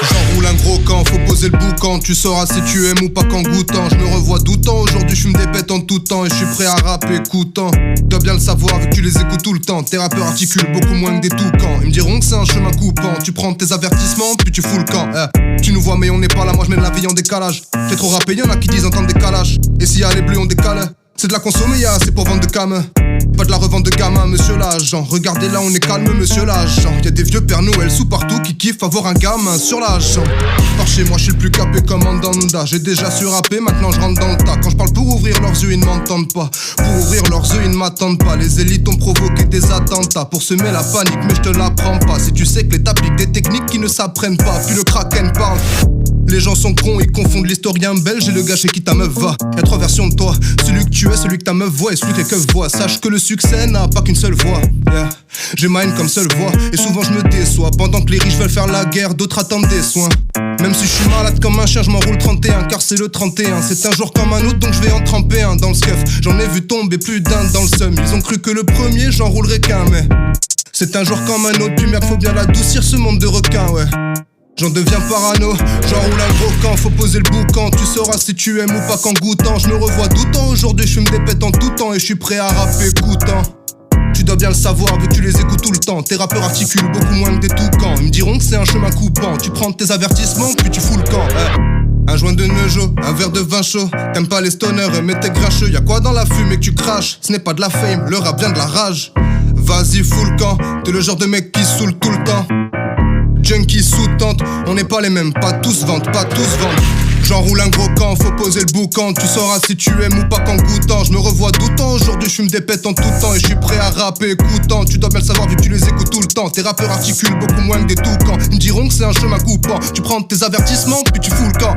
J'enroule un gros camp, faut poser le boucan. Tu sauras si tu aimes ou pas qu'en goûtant. Je me revois doutant, aujourd'hui je fume des bêtes en tout temps. Et je suis prêt à rapper écoutant. Tu dois bien le savoir vu que tu les écoutes tout le temps. Tes rappeurs articulent beaucoup moins que des toucans. Ils me diront que c'est un chemin coupant. Tu prends tes avertissements puis tu fous le camp. Tu nous vois mais on n'est pas là, moi je mène la vie en décalage. T'es trop rappé, y'en a qui disent entendre décalage. Et s'il y a les bleus on décale. C'est de la consommer, c'est pour vendre de cam. Pas de la revente de gamin, monsieur l'agent. Regardez là, on est calme, monsieur l'agent. Y'a des vieux Père Noël sous partout qui kiffent avoir un gamin sur l'agent. Par chez moi, je suis le plus capé comme Andanda. J'ai déjà su rapper, maintenant je rentre dans le tas. Quand je parle pour ouvrir leurs yeux, ils ne m'entendent pas. Pour ouvrir leurs yeux, ils ne m'attendent pas. Les élites ont provoqué des attentats pour semer la panique, mais je te l'apprends pas. Si tu sais que les tapis des techniques qui ne s'apprennent pas, puis le kraken parle. Les gens sont cons, ils confondent l'historien belge et le gars chez qui ta meuf va. Y'a 3 versions de toi, celui que tu es, celui que ta meuf voit et celui que les keufs voient. Sache que le succès n'a pas qu'une seule voix. J'ai ma haine comme seule voix et souvent je me déçois. Pendant que les riches veulent faire la guerre, d'autres attendent des soins. Même si je suis malade comme un chien, je m'enroule 31 car c'est le 31. C'est un jour comme un autre donc je vais en tremper un dans le scuff. J'en ai vu tomber plus d'un dans le seum. Ils ont cru que le premier j'enroulerais qu'un mais c'est un jour comme un autre. Puis merde faut bien l'adoucir ce monde de requins ouais. J'en deviens parano, j'enroule un gros camp, faut poser le boucan. Tu sauras si tu aimes ou pas qu'en goûtant. Je me revois doutant, aujourd'hui je fume des pètes en tout temps. Et je suis prêt à rapper écoutant. Tu dois bien le savoir vu que tu les écoutes tout le temps. Tes rappeurs articulent beaucoup moins que des toucans. Ils me diront que c'est un chemin coupant. Tu prends tes avertissements puis tu fous le camp Un joint de Neujo, un verre de vin chaud. T'aimes pas les stoners mais t'es grincheux. Y'a quoi dans la fumée que tu craches? Ce n'est pas de la fame, le rap vient de la rage. Vas-y fous le camp, t'es le genre de mec qui saoule tout le temps. Junkie sous-tente, on n'est pas les mêmes, pas tous vendent, pas tous vendent. J'enroule un gros camp, faut poser le boucan. Tu sauras si tu aimes ou pas qu'en goûtant. Je me revois doutant, aujourd'hui je fume des pètes en tout temps. Et je suis prêt à rapper écoutant. Tu dois bien le savoir vu que tu les écoutes tout le temps. Tes rappeurs articulent beaucoup moins que des toucans. Ils me diront que c'est un chemin coupant. Tu prends tes avertissements puis tu fous le camp,